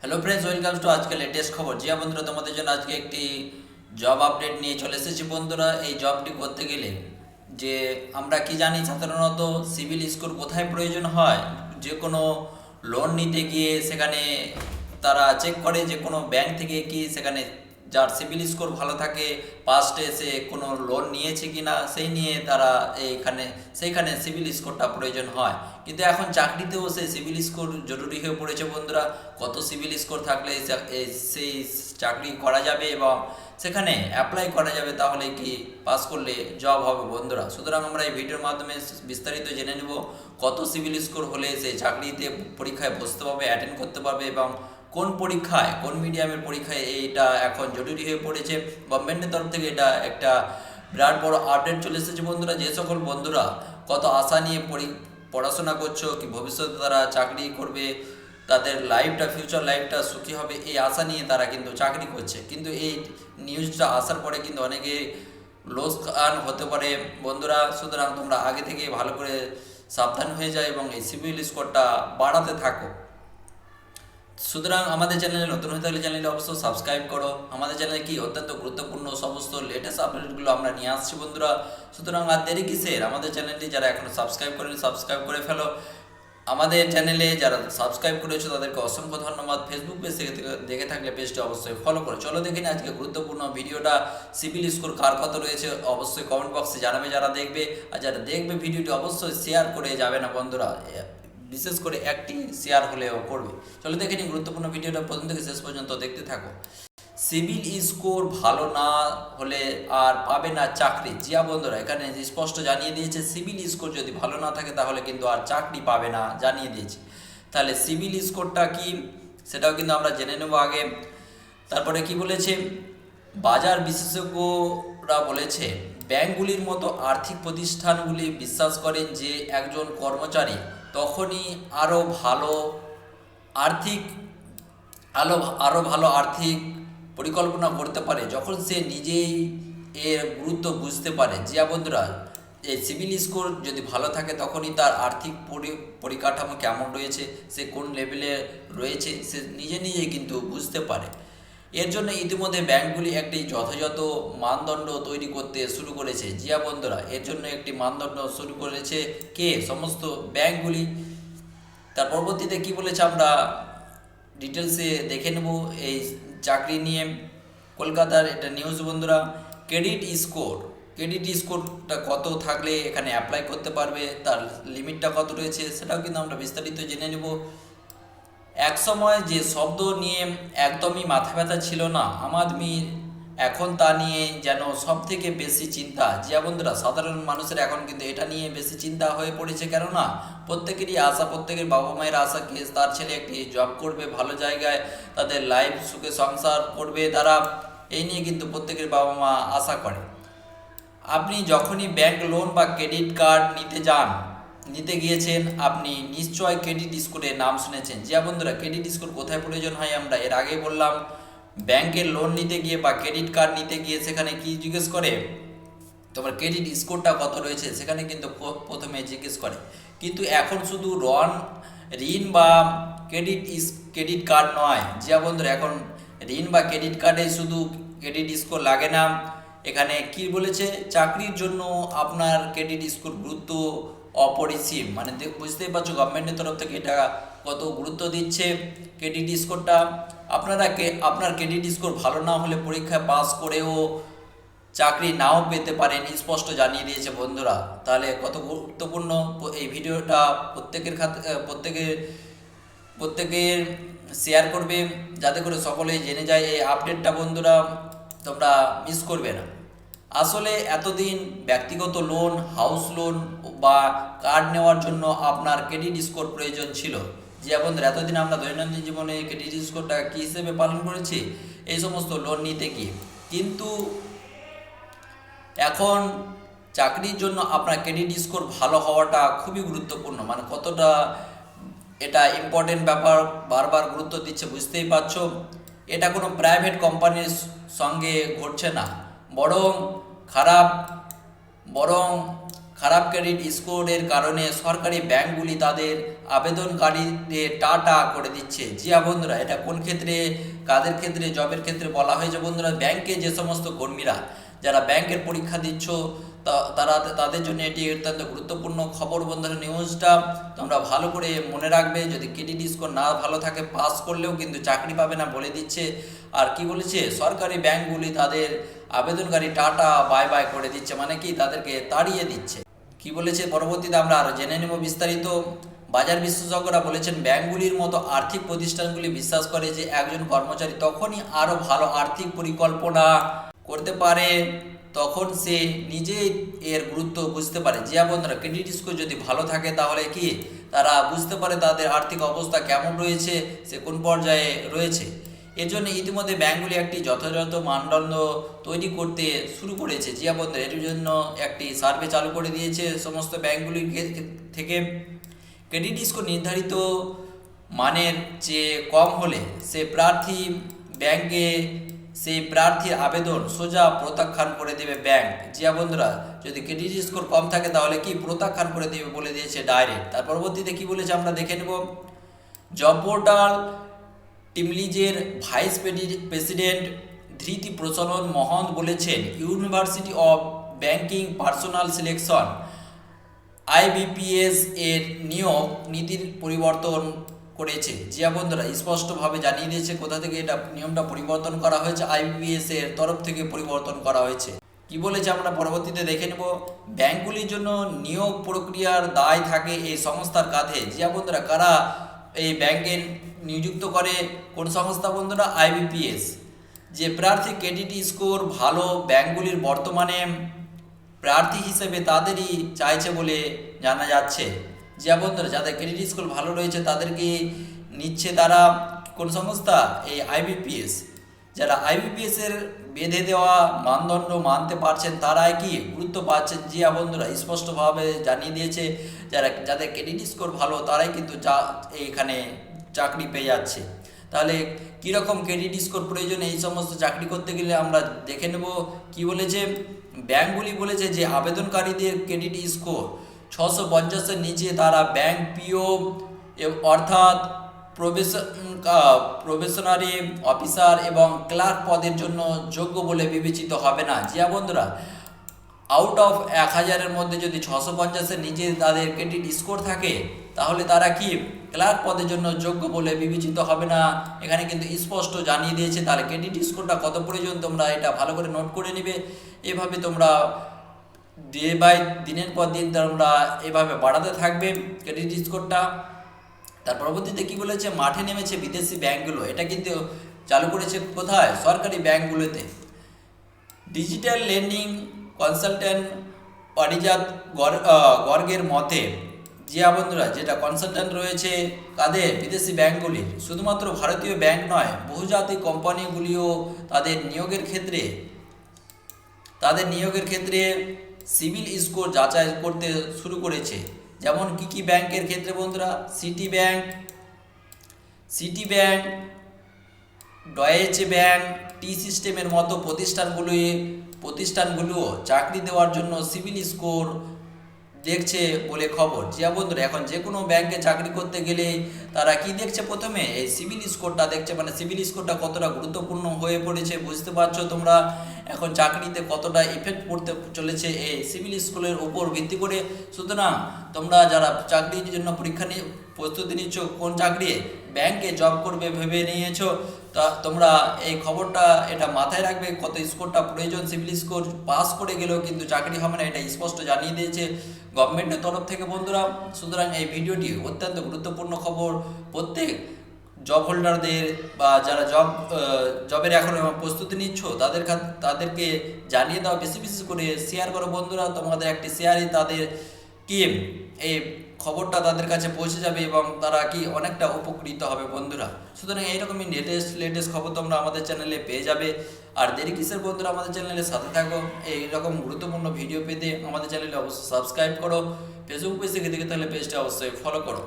Hello friends, welcome to আজকে latest খবর। জি বন্ধুরা, তোমাদের জন্য আজকে একটি জব আপডেট নিয়ে চলে এসেছি। বন্ধুরা, এই জবটি করতে গেলে যে আমরা কি জানি, সাধারণত সিভিল স্কোর কোথায় প্রয়োজন হয়? যে কোনো লোন নিতে গিয়ে সেখানে তারা চেক করে যে কোনো ব্যাংক থেকে কি সেখানে যার সিভিল স্কোর ভালো থাকে পাস্টে সে কোনো লোন নিয়েছে কি না সেই নিয়ে তারা সেইখানে সিভিল স্কোরটা প্রয়োজন হয়। কিন্তু এখন চাকরিতেও সেই সিভিল স্কোর জরুরি হয়ে পড়েছে। বন্ধুরা, কত সিভিল স্কোর থাকলে সেই চাকরি করা যাবে এবং সেখানে অ্যাপ্লাই করা যাবে, তাহলে কি পাস করলে জব হবে? বন্ধুরা, সুতরাং আমরা এই ভিডিওর মাধ্যমে বিস্তারিত জেনে নেব কত সিভিল স্কোর হলে সেই চাকরিতে পরীক্ষায় বসতে পারবে, অ্যাটেন্ড করতে পারবে এবং কোন পরীক্ষায়, কোন মিডিয়ামের পরীক্ষায় এইটা এখন জরুরি হয়ে পড়েছে। গভর্নমেন্টের তরফ থেকে এটা একটা বিরাট বড় আপডেট চলে এসেছে। বন্ধুরা, যে সকল বন্ধুরা কত আশা নিয়ে পড়াশোনা করছো কি ভবিষ্যতে তারা চাকরি করবে, তাদের লাইফটা, ফিউচার লাইফটা সুখী হবে, এই আশা নিয়ে তারা কিন্তু চাকরি করছে, কিন্তু এই নিউজটা আসার পরে কিন্তু অনেকে লোকসান হতে পারে। বন্ধুরা, সুতরাং তোমরা আগে থেকে ভালো করে সাবধান হয়ে যায় এবং এই সিভিল স্কোরটা বাড়াতে থাকো। সুতরাং আমাদের চ্যানেলে নতুন হয়ে থাকলে চ্যানেলটি অবশ্যই সাবস্ক্রাইব করো। আমাদের চ্যানেলে কি অত্যন্ত গুরুত্বপূর্ণ সমস্ত লেটেস্ট আপডেটগুলো আমরা নিয়ে আসছি। বন্ধুরা, সুতরাং আর দেরি কিসের? আমাদের চ্যানেলটি যারা এখনো সাবস্ক্রাইব করেনি সাবস্ক্রাইব করে ফেলো। আমাদের চ্যানেলে যারা সাবস্ক্রাইব করেছো তাদেরকে অসংখ্য ধন্যবাদ। ফেসবুক পেজ থেকে দেখে থাকলে পেজটি অবশ্যই ফলো করো। চলো দেখে নিই আজকে গুরুত্বপূর্ণ ভিডিওটা। সিভিল স্কোর কার কত রয়েছে অবশ্যই কমেন্ট বক্সে জানাবে যারা দেখবে, আর যারা দেখবে ভিডিওটি অবশ্যই শেয়ার করে যাবে না বন্ধুরা, বিশেষ করে একটি শেয়ার হলেও করবে। চলো দেখে নিই গুরুত্বপূর্ণ ভিডিওটা, প্রথম থেকে শেষ পর্যন্ত দেখতে থাকো। সিভিল স্কোর ভালো না হলে আর পাবে না চাকরি। জিয়া বন্ধুরা, এখানে স্পষ্ট জানিয়ে দিয়েছে সিভিল স্কোর যদি ভালো না থাকে তাহলে কিন্তু আর চাকরি পাবে না, জানিয়ে দিয়েছে। তাহলে সিভিল স্কোরটা কি সেটাও কিন্তু আমরা জেনে নেব আগে। তারপরে কি বলেছে, বাজার বিশেষজ্ঞরা বলেছে ব্যাংকগুলির মতো আর্থিক প্রতিষ্ঠানগুলি বিশ্বাস করেন যে একজন কর্মচারী তখনই আর্থিক আরও ভালো আর্থিক পরিকল্পনা করতে পারে যখন সে নিজেই এর গুরুত্ব বুঝতে পারে। জিয়া বন্ধুরা, এই সিভিল স্কোর যদি ভালো থাকে তখনই তার আর্থিক পরিকাঠামো কেমন রয়েছে, সে কোন লেভেলে রয়েছে, সে নিজেই কিন্তু বুঝতে পারে। এর জন্য ইতিমধ্যে ব্যাংকগুলি একটি যথাযথ মানদণ্ড তৈরি করতে শুরু করেছে। জিয়া বন্ধুরা, এর জন্য একটি মানদণ্ড শুরু করেছে কে? সমস্ত ব্যাংকগুলি। তার পরবর্তীতে কি বলেছে আমরা ডিটেলসে দেখে নেব এই চাকরি নিয়ে। কলকাতার এটা নিউজ। বন্ধুরা, ক্রেডিট স্কোরটা কত থাকলে এখানে অ্যাপ্লাই করতে পারবে, তার লিমিটটা কত রয়েছে সেটাও কিন্তু আমরা বিস্তারিত জেনে নেব। এক সময় যে শব্দ নিয়ে একদমই মাথা ব্যথা ছিল না আম আদমির, এখন তা নিয়ে যেন সব থেকে বেশি চিন্তা। জিয়া বন্ধুরা, সাধারণ মানুষের এখন কিন্তু এটা নিয়ে বেশি চিন্তা হয়ে পড়েছে। কেননা প্রত্যেকেরই আশা, প্রত্যেকের বাবা মায়ের আশা কি তার ছেলে একটি জব করবে, ভালো জায়গায় তাদের লাইফ সুখে সংসার করবে তারা, এই নিয়ে কিন্তু প্রত্যেকের বাবা মা আশা করে। আপনি যখনই ব্যাংক লোন বা ক্রেডিট কার্ড নিতে গিয়েছেন, আপনি নিশ্চয় ক্রেডিট স্কোরের নাম শুনেছেন। জিয়া বন্ধুরা, ক্রেডিট স্কোর কোথায় প্রয়োজন হয় আমরা এর আগে বললাম। ব্যাংকের লোন নিতে গিয়ে বা ক্রেডিট কার্ড নিতে গিয়ে সেখানে কি জিজ্ঞেস করে, তোমার ক্রেডিট স্কোরটা কত রয়েছে সেখানে কিন্তু প্রথমে জিজ্ঞেস করে। কিন্তু এখন শুধু ঋণ বা ক্রেডিট কার্ড নয় জিয়া বন্ধুরা, এখন ঋণ বা ক্রেডিট কার্ডে শুধু ক্রেডিট স্কোর লাগে না। এখানে কি বলেছে, চাকরির জন্য আপনার ক্রেডিট স্কোর গুরুত্ব অপরিসীম। মানে বুঝতেই পারছো গভর্নমেন্টের তরফ থেকে এটা কত গুরুত্ব দিচ্ছে ক্রেডিট স্কোরটা। আপনার ক্রেডিট স্কোর ভালো না হলে পরীক্ষায় পাস করেও চাকরি নাও পেতে পারেন, স্পষ্ট জানিয়ে দিয়েছে। বন্ধুরা, তাহলে কত গুরুত্বপূর্ণ এই ভিডিওটা, প্রত্যেকের শেয়ার করবে যাতে করে সকলেই জেনে যায় এই আপডেটটা। বন্ধুরা, তোমরা মিস করবে না। আসলে এতদিন ব্যক্তিগত লোন, হাউস লোন বা কার্ড নেওয়ার জন্য আপনার ক্রেডিট স্কোর প্রয়োজন ছিল। যে বন্ধুরা, এতদিন আমরা দৈনন্দিন জীবনে ক্রেডিট স্কোরটা কী হিসেবে পালন করেছি, এই সমস্ত লোন নিতে গিয়ে। কিন্তু এখন চাকরির জন্য আপনার ক্রেডিট স্কোর ভালো হওয়াটা খুবই গুরুত্বপূর্ণ। মানে কতটা এটা ইম্পর্টেন্ট ব্যাপার, বারবার গুরুত্ব দিচ্ছে, বুঝতেই পারছো। এটা কোনো প্রাইভেট কোম্পানির সঙ্গে ঘটছে না, বরং খারাপ ক্রেডিট স্কোরের কারণে সরকারি ব্যাংকগুলি তাদের আবেদনকারীদের টাটা করে দিচ্ছে। জি হ্যাঁ বন্ধুরা, এটা কোন ক্ষেত্রে, কাদের ক্ষেত্রে? জবের ক্ষেত্রে বলা হয়েছে বন্ধুরা। ব্যাংকে যে সমস্ত কর্মীরা যারা ব্যাংকের পরীক্ষা দিচ্ছ তারা তাদের জন্য এটি অত্যন্ত গুরুত্বপূর্ণ খবর বন্ধুরা। নিউজটা তোমরা ভালো করে মনে রাখবে। যদি ক্রেডিট স্কোর না ভালো থাকে, পাস করলেও কিন্তু চাকরি পাবে না বলে দিচ্ছে। আর কি বলেছে, সরকারি ব্যাংকগুলি তাদের আবেদনকারী টাটা বাই বাই করে দিচ্ছে, মানে কি তাদেরকে তাড়িয়ে দিচ্ছে। কি বলেছে পরবর্তীতে আমরা আরো জেনে নেব বিস্তারিত। বাজার বিশেষজ্ঞরা বলেছেন, ব্যাংকগুলির মতো আর্থিক প্রতিষ্ঠানগুলি বিশ্বাস করে যে একজন কর্মচারী তখনই আরো ভালো আর্থিক পরিকল্পনা করতে পারে তখন সে নিজেই এর গুরুত্ব বুঝতে পারে। যে বন্ধুরা, ক্রেডিট স্কোর যদি ভালো থাকে তাহলে কি তারা বুঝতে পারে তাদের আর্থিক অবস্থা কেমন রয়েছে, সে কোন পর্যায়ে রয়েছে। এর জন্য ইতিমধ্যে ব্যাংকগুলি একটি যথাযথ মানদণ্ড তৈরি করতে শুরু করেছে। জিয়া বন্ধুরা, এর জন্য একটি সার্ভে চালু করে দিয়েছে সমস্ত ব্যাংকগুলি থেকে। ক্রেডিট স্কোর নির্ধারিত মানের চেয়ে কম হলে সেই প্রার্থীর আবেদন সোজা প্রত্যাখ্যান করে দেবে ব্যাংক। জিয়া বন্ধুরা, যদি ক্রেডিট স্কোর কম থাকে তাহলে কি প্রত্যাখ্যান করে দেবে বলে দিয়েছে ডাইরেক্ট। তার পরবর্তীতে কি বলেছে আমরা দেখে নেব। Job portal টিমলিজের vice president Dhriti প্রচলন মহন্ত বলেছেন, university of banking personal selection IBPS এর নিয়োগ নীতির পরিবর্তন করেছে। জিয়া বন্ধুরা, স্পষ্টভাবে জানিয়ে দিয়েছে কোথা থেকে এটা নিয়মটা পরিবর্তন করা হয়েছে। IBPS এর তরফ থেকে পরিবর্তন করা হয়েছে। কি বলেছে আমরা পরবর্তীতে দেখে নেব। ব্যাংকগুলির জন্য নিয়োগ প্রক্রিয়ার দায় থাকে এই সংস্থার কাঁধে। জিয়া বন্ধুরা, কারা এই ব্যাংকে নিযুক্ত করে? কোন সংস্থা বন্ধুরা? IBPS। যে প্রার্থী ক্রেডিট স্কোর ভালো, ব্যাংকগুলির বর্তমানে প্রার্থী হিসেবে তাদেরই চাইছে বলে জানা যাচ্ছে। যে বন্ধুরা, যাদের ক্রেডিট স্কোর ভালো রয়েছে তাদেরকে নিচ্ছে তারা। কোন সংস্থা? এই IBPS। যারা IBPS এর বেঁধে দেওয়া মানদণ্ড মানতে পারছেন তারাই কি গুরুত্ব পাচ্ছেন। জিয়া বন্ধুরা, স্পষ্টভাবে জানিয়ে দিয়েছে যাদের ক্রেডিট স্কোর ভালো তারাই কিন্তু এইখানে চাকরি পেয়ে যাচ্ছে। তাহলে কীরকম ক্রেডিট স্কোর প্রয়োজন এই সমস্ত চাকরি করতে গেলে আমরা দেখে নেব। কি বলেছে, ব্যাংকগুলি বলেছে যে আবেদনকারীদের ক্রেডিট স্কোর 650-এর নিচে তারা ব্যাংক পিও অর্থাৎ প্রবেশনারি অফিসার এবং ক্লার্ক পদের জন্য যোগ্য বলে বিবেচিত হবে না। জিয়া বন্ধুরা, আউট অফ 1000-এর মধ্যে যদি 650-এর নিচে তাদের ক্রেডিট স্কোর থাকে তাহলে তারা কি ক্লার্ক পদের জন্য যোগ্য বলে বিবেচিত হবে না। এখানে কিন্তু স্পষ্ট জানিয়ে দিয়েছে। তাহলে ক্রেডিট স্কোরটা কত প্রয়োজন তোমরা এটা ভালো করে নোট করে নিবে। এভাবে তোমরা দিনের পর দিন তোমরা এভাবে বাড়াতে থাকবে ক্রেডিট স্কোরটা। তার পরবর্তীতে কি বলেছে, মাঠে নেমেছে বিদেশি ব্যাংকগুলো। এটা কিন্তু চালু করেছে কোথায়? সরকারি ব্যাংকগুলোতে। ডিজিটাল লেন্ডিং কনসালট্যান্ট পারিজাত গর্গের মতে, জিয়া বন্ধুরা, যেটা কনসালট্যান্ট রয়েছে কাদের? বিদেশি ব্যাংকগুলির। শুধুমাত্র ভারতীয় ব্যাংক নয়, বহুজাতিক কোম্পানিগুলিও তাদের নিয়োগের ক্ষেত্রে সিভিল স্কোর যাচাই করতে শুরু করেছে। যেমন কি ব্যাংকের ক্ষেত্রে বন্ধুরা? সিটি ব্যাংক, ডয়েচে ব্যাংক, টি সিস্টেমের মতো প্রতিষ্ঠানগুলো চাকরি দেওয়ার জন্য সিভিল স্কোর দেখছে বলে খবর। জিয়া বন্ধুরা, এখন যে কোনো ব্যাংকে চাকরি করতে গেলে তারা কি দেখছে? প্রথমে এই সিভিল স্কোরটা দেখছে। মানে সিভিল স্কোরটা কতটা গুরুত্বপূর্ণ হয়ে পড়েছে বুঝতে পারছো তোমরা এখন চাকরিতে কতটা ইফেক্ট পড়তে চলেছে এই সিভিল স্কোরের উপর ভিত্তি করে। সুতরাং তোমরা যারা চাকরির জন্য পরীক্ষা নিয়ে প্রস্তুতি নিচ্ছ, কোন চাকরি ব্যাংকে জব করবে ভেবে নিয়েছো, তা তোমরা এই খবরটা এটা মাথায় রাখবে কত স্কোরটা প্রয়োজন। সিভিল স্কোর পাস করে গেলেও কিন্তু চাকরি হবে না, এটা স্পষ্ট জানিয়ে দিয়েছে গভর্নমেন্টের তরফ থেকে বন্ধুরা। সুতরাং এই ভিডিওটি অত্যন্ত গুরুত্বপূর্ণ খবর। প্রত্যেক জব হোল্ডারদের বা যারা জবের এখন প্রস্তুতি নিচ্ছ তাদেরকে জানিয়ে দাও, বেশি করে শেয়ার করো বন্ধুরা। তোমাদের একটি শেয়ারই তাদের কি এই খবরটা তাদের কাছে পৌঁছে যাবে এবং তারা কি অনেকটা উপকৃত হবে বন্ধুরা। সুতরাং এইরকমই লেটেস্ট খবর তোমরা আমাদের চ্যানেলে পেয়ে যাবে। আর দেরি কিসের বন্ধুরা, আমাদের চ্যানেলের সাথে থাকো। এইরকম গুরুত্বপূর্ণ ভিডিও পেতে আমাদের চ্যানেলে অবশ্যই সাবস্ক্রাইব করো। ফেসবুক পেজ থেকে দেখে তাহলে পেজটা অবশ্যই ফলো করো।